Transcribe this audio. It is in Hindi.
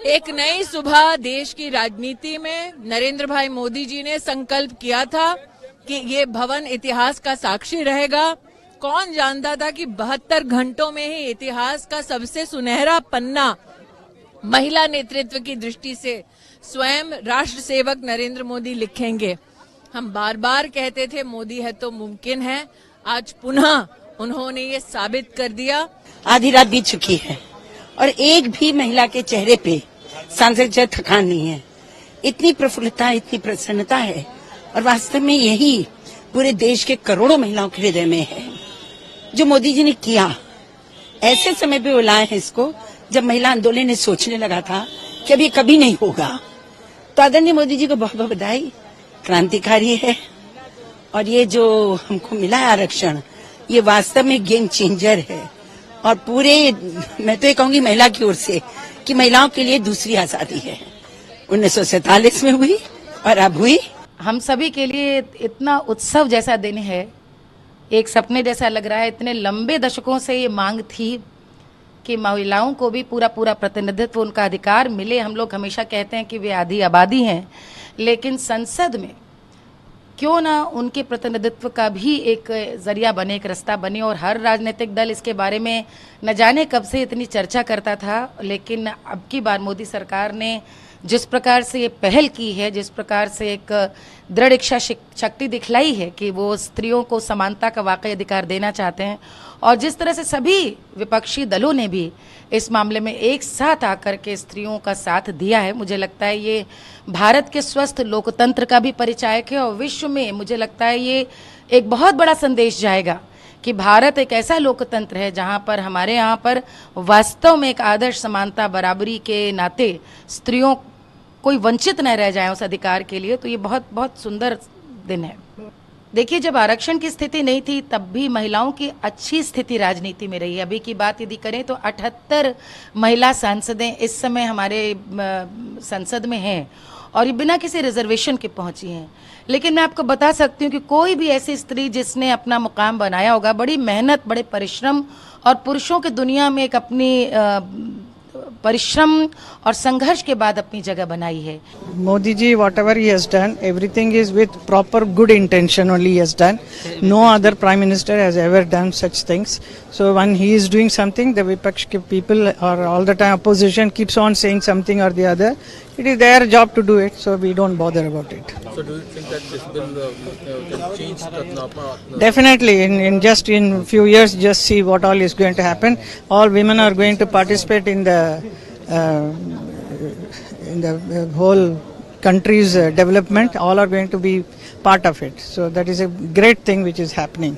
एक नई सुबह देश की राजनीति में नरेंद्र भाई मोदी जी ने संकल्प किया था कि ये भवन इतिहास का साक्षी रहेगा। कौन जानता था कि 72 घंटों में ही इतिहास का सबसे सुनहरा पन्ना महिला नेतृत्व की दृष्टि से स्वयं राष्ट्र सेवक नरेंद्र मोदी लिखेंगे। हम बार बार कहते थे मोदी है तो मुमकिन है, आज पुनः उन्होंने ये साबित कर दिया। आधी रात बीत चुकी है और एक भी महिला के चेहरे पे सांसद जय थकान नहीं है। इतनी प्रफुल्लता, इतनी प्रसन्नता है और वास्तव में यही पूरे देश के करोड़ों महिलाओं के हृदय में है जो मोदी जी ने किया। ऐसे समय पे बुलाए हैं इसको जब महिला आंदोलन ने सोचने लगा था कि अब ये कभी नहीं होगा। तो आदरणीय मोदी जी को बहुत बहुत बधाई। क्रांतिकारी है और ये जो हमको मिला है आरक्षण, ये वास्तव में गेम चेंजर है और पूरे मैं तो ये कहूंगी महिला की ओर से कि महिलाओं के लिए दूसरी आजादी है। 1947 में हुई और अब हुई। हम सभी के लिए इतना उत्सव जैसा दिन है, एक सपने जैसा लग रहा है। इतने लंबे दशकों से ये मांग थी कि महिलाओं को भी पूरा प्रतिनिधित्व, उनका अधिकार मिले। हम लोग हमेशा कहते हैं कि वे आधी आबादी हैं, लेकिन संसद में क्यों ना उनके प्रतिनिधित्व का भी एक जरिया बने, एक रास्ता बने। और हर राजनीतिक दल इसके बारे में न जाने कब से इतनी चर्चा करता था, लेकिन अब की बार मोदी सरकार ने जिस प्रकार से ये पहल की है, जिस प्रकार से एक दृढ़ इच्छा शक्ति दिखलाई है कि वो स्त्रियों को समानता का वाकई अधिकार देना चाहते हैं, और जिस तरह से सभी विपक्षी दलों ने भी इस मामले में एक साथ आकर के स्त्रियों का साथ दिया है, मुझे लगता है ये भारत के स्वस्थ लोकतंत्र का भी परिचायक है। और विश्व में मुझे लगता है ये एक बहुत बड़ा संदेश जाएगा कि भारत एक ऐसा लोकतंत्र है जहां पर हमारे यहाँ पर वास्तव में एक आदर्श समानता, बराबरी के नाते स्त्रियों कोई वंचित न रह जाए उस अधिकार के लिए। तो ये बहुत बहुत सुंदर दिन है। देखिए, जब आरक्षण की स्थिति नहीं थी तब भी महिलाओं की अच्छी स्थिति राजनीति में रही है। अभी की बात यदि करें तो 78 महिला सांसदें इस समय हमारे संसद में हैं और ये बिना किसी रिजर्वेशन के पहुंची हैं। लेकिन मैं आपको बता सकती हूँ कि कोई भी ऐसी स्त्री जिसने अपना मुकाम बनाया होगा, बड़ी मेहनत, बड़े परिश्रम और पुरुषों की दुनिया में एक अपनी परिश्रम और संघर्ष के बाद अपनी जगह बनाई है। Modi ji, whatever he has done, everything is with proper good intention only he has done. No other prime minister has ever done such things. So when he is doing something, the Vipaksh people or all the time opposition keeps on saying something or the other. It is their job to do it, so we don't bother about it. So do you think that this bill can change that? Definitely, in few years, just see what all is going to happen. All women are going to participate in the whole country's development. All are going to be part of it. So that is a great thing which is happening.